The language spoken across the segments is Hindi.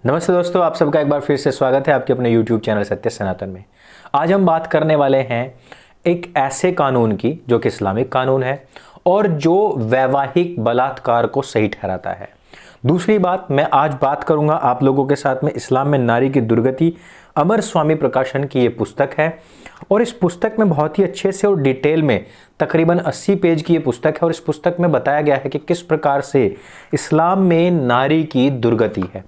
नमस्ते दोस्तों, आप सबका एक बार फिर से स्वागत है आपके अपने YouTube चैनल सत्य सनातन में। आज हम बात करने वाले हैं एक ऐसे कानून की जो कि इस्लामिक कानून है और जो वैवाहिक बलात्कार को सही ठहराता है। दूसरी बात, मैं आज बात करूंगा आप लोगों के साथ में इस्लाम में नारी की दुर्गति, अमर स्वामी प्रकाशन की ये पुस्तक है और इस पुस्तक में बहुत ही अच्छे से और डिटेल में तकरीबन 80 पेज की ये पुस्तक है और इस पुस्तक में बताया गया है कि किस प्रकार से इस्लाम में नारी की दुर्गति है।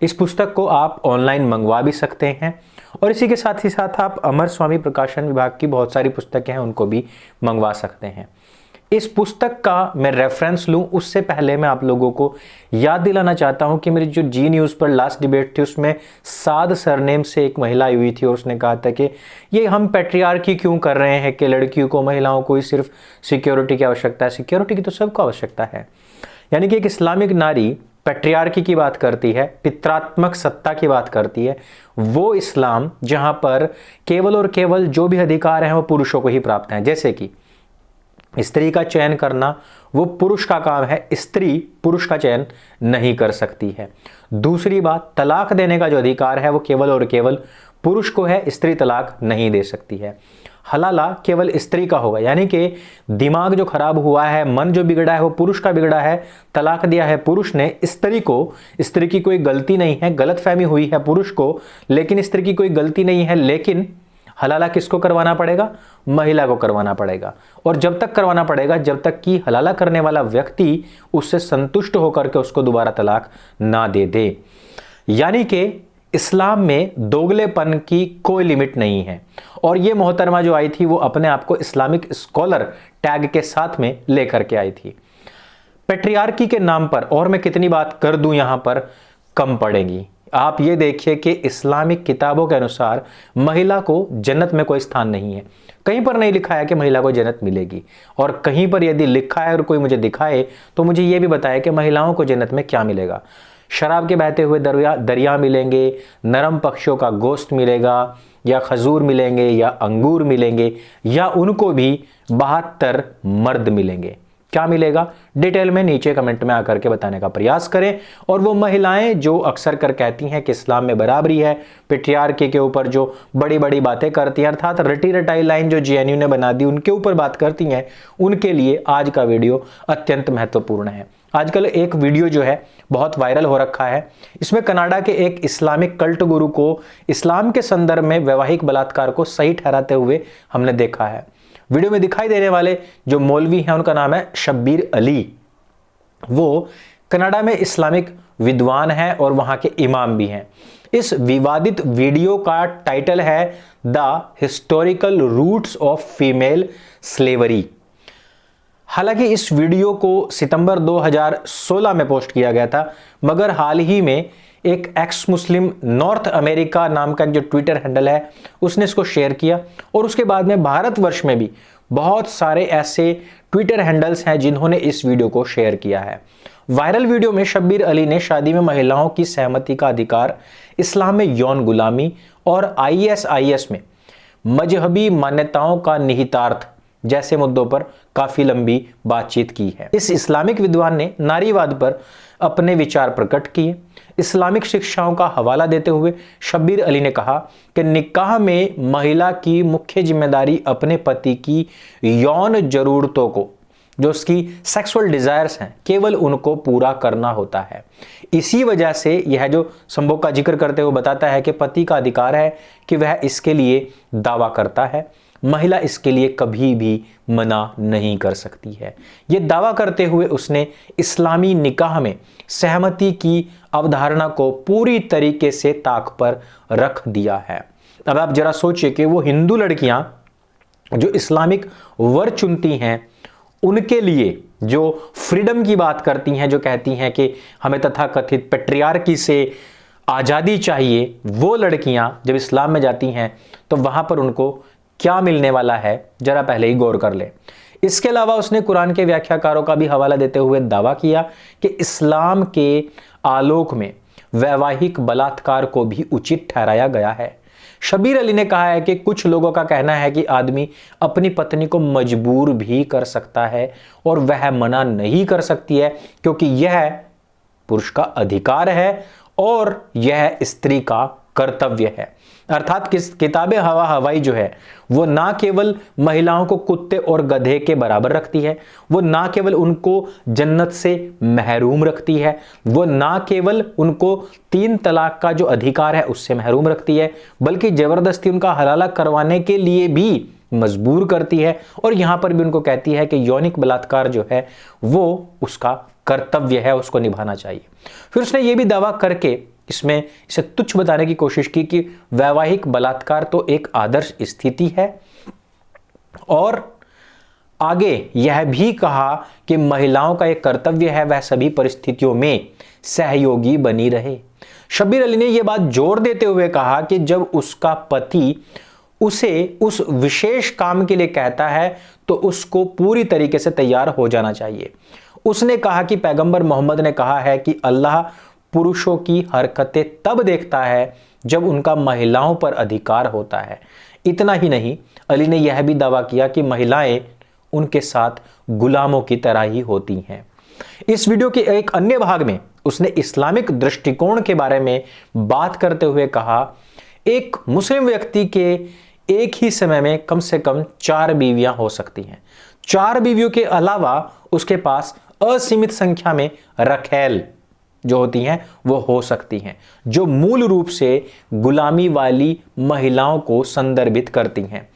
इस पुस्तक को आप ऑनलाइन मंगवा भी सकते हैं और इसी के साथ ही साथ आप अमर स्वामी प्रकाशन विभाग की बहुत सारी पुस्तकें हैं उनको भी मंगवा सकते हैं। इस पुस्तक का मैं रेफरेंस लूं उससे पहले मैं आप लोगों को याद दिलाना चाहता हूं कि मेरी जो जी न्यूज़ पर लास्ट डिबेट थी उसमें साद सरनेम से एक महिला आई हुई थी और उसने कहा था कि ये हम पैट्रियार्की क्यों कर रहे हैं कि लड़कियों को, महिलाओं को ही सिर्फ सिक्योरिटी की आवश्यकता है। सिक्योरिटी की तो सबको आवश्यकता है। यानी कि एक इस्लामिक नारी पैट्रियार्की की बात करती है, पितरात्मक सत्ता की बात करती है, वो इस्लाम जहां पर केवल और केवल जो भी अधिकार हैं वो पुरुषों को ही प्राप्त हैं। जैसे कि स्त्री का चयन करना वो पुरुष का काम है, स्त्री पुरुष का चयन नहीं कर सकती है। दूसरी बात, तलाक देने का जो अधिकार है वो केवल और केवल पुरुष को है, स्त्री तलाक नहीं दे सकती है। हलाला केवल स्त्री का होगा, यानी कि दिमाग जो खराब हुआ है, मन जो बिगड़ा है वो पुरुष का बिगड़ा है, तलाक दिया है पुरुष ने स्त्री को, स्त्री की कोई गलती नहीं है, गलतफहमी हुई है पुरुष को, लेकिन स्त्री की कोई गलती नहीं है। लेकिन हलाला किसको करवाना पड़ेगा? महिला को करवाना पड़ेगा। और जब तक करवाना पड़ेगा जब तक कि हलाला करने वाला व्यक्ति उससे संतुष्ट होकर के उसको दोबारा तलाक ना दे दे। यानी कि इस्लाम में दोगलेपन की कोई लिमिट नहीं है। और ये मोहतरमा जो आई थी वो अपने आप को इस्लामिक स्कॉलर टैग के साथ में लेकर के आई थी। पैट्रियार्की के नाम पर, और मैं कितनी बात कर दूं यहां पर, कम पड़ेगी। आप ये देखिए कि इस्लामिक किताबों के अनुसार महिला को जन्नत में कोई स्थान नहीं है। कहीं पर नहीं लिखा है कि महिला को जन्नत मिलेगी, और कहीं पर यदि लिखा है और कोई मुझे दिखाए तो मुझे यह भी बताए कि महिलाओं को जन्नत में क्या मिलेगा। शराब के बहते हुए दरिया मिलेंगे, नरम पक्षियों का गोश्त मिलेगा, या खजूर मिलेंगे, या अंगूर मिलेंगे, या उनको भी 72 मर्द मिलेंगे। क्या मिलेगा? डिटेल में नीचे कमेंट में आकर के बताने का प्रयास करें। और वो महिलाएं जो अक्सर कर कहती हैं कि इस्लाम में बराबरी है, पैट्रियार्की के ऊपर जो बड़ी बड़ी बातें करती हैं, अर्थात रटी रटाई लाइन जो जेएनयू ने बना दी उनके ऊपर बात करती हैं, उनके लिए आज का वीडियो अत्यंत महत्वपूर्ण है। आजकल एक वीडियो जो है बहुत वायरल हो रखा है। इसमें कनाडा के एक इस्लामिक कल्ट गुरु को इस्लाम के संदर्भ में वैवाहिक बलात्कार को सही ठहराते हुए हमने देखा है। वीडियो में दिखाई देने वाले जो मौलवी हैं उनका नाम है शब्बीर अली। वो कनाडा में इस्लामिक विद्वान हैं और वहां के इमाम भी हैं। इस विवादित वीडियो का टाइटल है the historical roots of female slavery. हालांकि इस वीडियो को सितंबर 2016 में पोस्ट किया गया था, मगर हाल ही में एक एक्स मुस्लिम नॉर्थ अमेरिका नाम का जो ट्विटर हैंडल है उसने इसको शेयर किया। और उसके बाद में भारतवर्ष में भी बहुत सारे ऐसे ट्विटर हैंडल्स हैं जिन्होंने इस वीडियो को शेयर किया है। वायरल वीडियो में शब्बीर अली ने शादी में महिलाओं की सहमति का अधिकार, इस्लाम में यौन गुलामी और आईएसआईएस में मजहबी मान्यताओं का निहितार्थ जैसे मुद्दों पर काफी लंबी बातचीत की है। इस इस्लामिक विद्वान ने नारीवाद पर अपने विचार प्रकट किए। इस्लामिक शिक्षाओं का हवाला देते हुए शब्बीर अली ने कहा कि निकाह में महिला की मुख्य जिम्मेदारी अपने पति की यौन जरूरतों को, जो उसकी सेक्सुअल डिजायर्स हैं, केवल उनको पूरा करना होता है। इसी वजह से यह जो संभोग का जिक्र करते हुए बताता है कि पति का अधिकार है कि वह इसके लिए दावा करता है, महिला इसके लिए कभी भी मना नहीं कर सकती है। यह दावा करते हुए उसने इस्लामी निकाह में सहमति की अवधारणा को पूरी तरीके से ताक पर रख दिया है। अब आप जरा सोचिए कि वो हिंदू लड़कियां जो इस्लामिक वर चुनती हैं, उनके लिए जो फ्रीडम की बात करती हैं, जो कहती हैं कि हमें तथाकथित पैट्रियार्की से आज़ादी चाहिए, वो लड़कियां जब इस्लाम में जाती हैं तो वहां पर उनको क्या मिलने वाला है जरा पहले ही गौर कर ले। इसके अलावा उसने कुरान के व्याख्याकारों का भी हवाला देते हुए दावा किया कि इस्लाम के आलोक में वैवाहिक बलात्कार को भी उचित ठहराया गया है। शब्बीर अली ने कहा है कि कुछ लोगों का कहना है कि आदमी अपनी पत्नी को मजबूर भी कर सकता है और वह मना नहीं कर सकती है, क्योंकि यह पुरुष का अधिकार है और यह स्त्री का कर्तव्य है। अर्थात किताबे हवा हवाई जो है वो ना केवल महिलाओं को कुत्ते और गधे के बराबर रखती है, वो ना केवल उनको जन्नत से महरूम रखती है, वो ना केवल उनको 3 तलाक का जो अधिकार है उससे महरूम रखती है, बल्कि जबरदस्ती उनका हलाला करवाने के लिए भी मजबूर करती है। और यहां पर भी उनको कहती है कि यौनिक बलात्कार जो है वो उसका कर्तव्य है, उसको निभाना चाहिए। फिर उसने ये भी दावा करके इसमें इसे तुच्छ बताने की कोशिश की कि वैवाहिक बलात्कार तो एक आदर्श स्थिति है, और आगे यह भी कहा कि महिलाओं का एक कर्तव्य है वह सभी परिस्थितियों में सहयोगी बनी रहे। शब्बीर अली ने यह बात जोर देते हुए कहा कि जब उसका पति उसे उस विशेष काम के लिए कहता है तो उसको पूरी तरीके से तैयार हो जाना चाहिए। उसने कहा कि पैगंबर मोहम्मद ने कहा है कि अल्लाह पुरुषों की हरकतें तब देखता है जब उनका महिलाओं पर अधिकार होता है। इतना ही नहीं, अली ने यह भी दावा किया कि महिलाएं उनके साथ गुलामों की तरह ही होती हैं। इस वीडियो के एक अन्य भाग में उसने इस्लामिक दृष्टिकोण के बारे में बात करते हुए कहा, एक मुस्लिम व्यक्ति के एक ही समय में कम से कम 4 बीवियां हो सकती हैं। 4 बीवियों के अलावा उसके पास असीमित संख्या में रखैल जो होती हैं वो हो सकती हैं, जो मूल रूप से गुलामी वाली महिलाओं को संदर्भित करती हैं।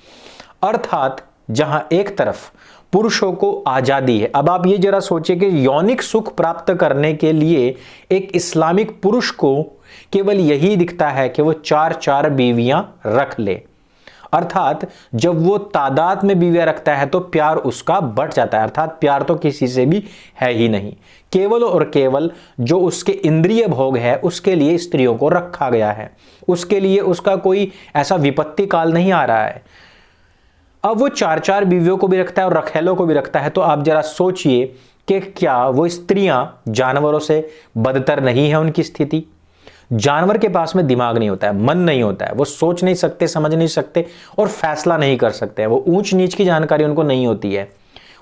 अर्थात जहां एक तरफ पुरुषों को आजादी है। अब आप ये जरा सोचिए कि यौनिक सुख प्राप्त करने के लिए एक इस्लामिक पुरुष को केवल यही दिखता है कि वो 4-4 बीवियां रख ले। अर्थात जब वो तादाद में बीवियां रखता है तो प्यार उसका बढ़ जाता है। अर्थात प्यार तो किसी से भी है ही नहीं, केवल और केवल जो उसके इंद्रिय भोग है उसके लिए स्त्रियों को रखा गया है, उसके लिए उसका कोई ऐसा विपत्ति काल नहीं आ रहा है। अब वो 4-4 बीवियों को भी रखता है और रखैलों को भी रखता है, तो आप जरा सोचिए कि क्या वो स्त्रियां जानवरों से बदतर नहीं है उनकी स्थिति। जानवर के पास में दिमाग नहीं होता है, मन नहीं होता है, वो सोच नहीं सकते, समझ नहीं सकते और फैसला नहीं कर सकते हैं। वो ऊंच नीच की जानकारी उनको नहीं होती है,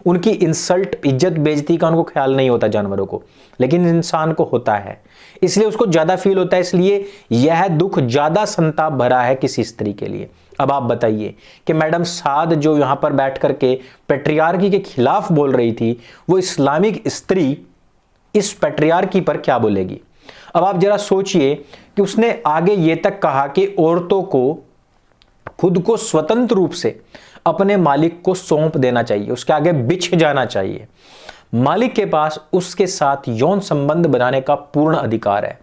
उनकी इंसल्ट इज्जत बेइज्जती का उनको ख्याल नहीं होता जानवरों को, लेकिन इंसान को होता है, इसलिए उसको ज्यादा फील होता है। इसलिए यह दुख ज्यादा संताप भरा है किसी स्त्री के लिए। अब आप बताइए कि मैडम साद जो यहां पर बैठ करके पैट्रियार्की के खिलाफ बोल रही थी, वो इस्लामिक स्त्री इस पैट्रियार्की पर क्या बोलेगी। अब आप जरा सोचिए कि उसने आगे ये तक कहा कि औरतों को खुद को स्वतंत्र रूप से अपने मालिक को सौंप देना चाहिए, उसके आगे बिछ जाना चाहिए। मालिक के पास उसके साथ यौन संबंध बनाने का पूर्ण अधिकार है।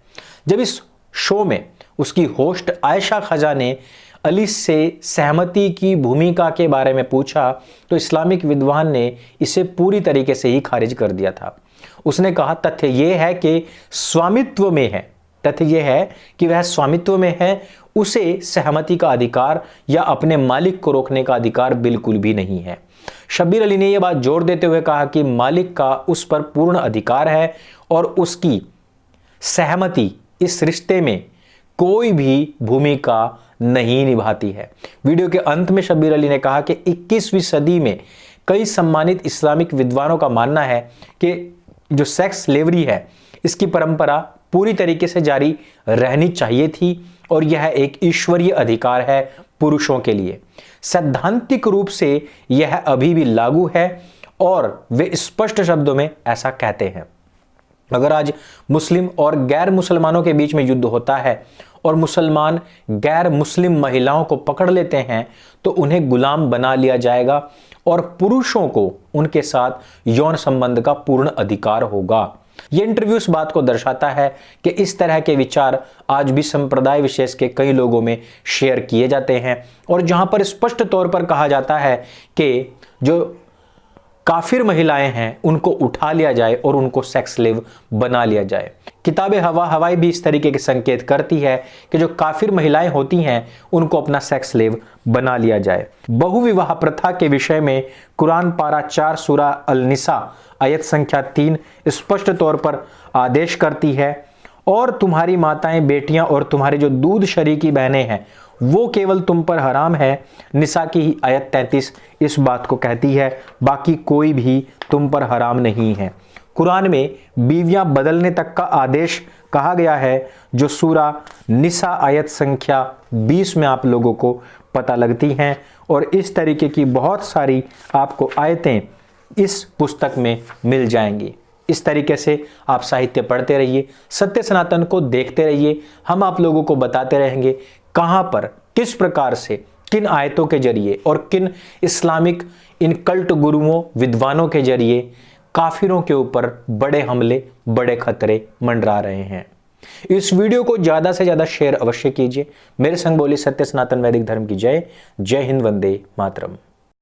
जब इस शो में उसकी होस्ट आयशा खजा ने अली से सहमति की भूमिका के बारे में पूछा तो इस्लामिक विद्वान ने इसे पूरी तरीके से ही खारिज कर दिया था। उसने कहा तथ्य यह है कि स्वामित्व में है, तथ्य यह है कि वह स्वामित्व में है, उसे सहमति का अधिकार या अपने मालिक को रोकने का अधिकार बिल्कुल भी नहीं है। शब्बीर अली ने यह बात जोर देते हुए कहा कि मालिक का उस पर पूर्ण अधिकार है और उसकी सहमति इस रिश्ते में कोई भी भूमिका नहीं निभाती है। वीडियो के अंत में शब्बीर अली ने कहा कि 21वीं सदी में कई सम्मानित इस्लामिक विद्वानों का मानना है कि जो सेक्स स्लेवरी है इसकी परंपरा पूरी तरीके से जारी रहनी चाहिए थी और यह एक ईश्वरीय अधिकार है पुरुषों के लिए। सैद्धांतिक रूप से यह अभी भी लागू है और वे स्पष्ट शब्दों में ऐसा कहते हैं। अगर आज मुस्लिम और गैर मुसलमानों के बीच में युद्ध होता है और मुसलमान गैर मुस्लिम महिलाओं को पकड़ लेते हैं तो उन्हें गुलाम बना लिया जाएगा और पुरुषों को उनके साथ यौन संबंध का पूर्ण अधिकार होगा। यह इंटरव्यू इस बात को दर्शाता है कि इस तरह के विचार आज भी संप्रदाय विशेष के कई लोगों में शेयर किए जाते हैं और जहां पर स्पष्ट तौर पर कहा जाता है कि जो काफिर महिलाएं हैं उनको उठा लिया जाए और उनको सेक्स स्लेव बना लिया जाए। किताबे हवा हवाई भी इस तरीके के संकेत करती है कि जो काफिर महिलाएं होती हैं उनको अपना सेक्स स्लेव बना लिया जाए। बहुविवाह प्रथा के विषय में कुरान पारा 4 सूरा अल निसा आयत संख्या 3 स्पष्ट तौर पर आदेश करती है, और तुम्हारी माताएं, बेटियां और तुम्हारी जो दूध शरीकी बहनें हैं वो केवल तुम पर हराम है। निसा की ही आयत 33 इस बात को कहती है, बाकी कोई भी तुम पर हराम नहीं है। कुरान में बीवियां बदलने तक का आदेश कहा गया है, जो सूरा निसा आयत संख्या 20 में आप लोगों को पता लगती हैं। और इस तरीके की बहुत सारी आपको आयतें इस पुस्तक में मिल जाएंगी। इस तरीके से आप साहित्य पढ़ते रहिए, सत्य सनातन को देखते रहिए। हम आप लोगों को बताते रहेंगे कहां पर किस प्रकार से, किन आयतों के जरिए और किन इस्लामिक इन कल्ट गुरुओं विद्वानों के जरिए काफिरों के ऊपर बड़े हमले, बड़े खतरे मंडरा रहे हैं। इस वीडियो को ज्यादा से ज्यादा शेयर अवश्य कीजिए। मेरे संग बोली सत्य सनातन वैदिक धर्म की जय। जय हिंद, वंदे मातरम।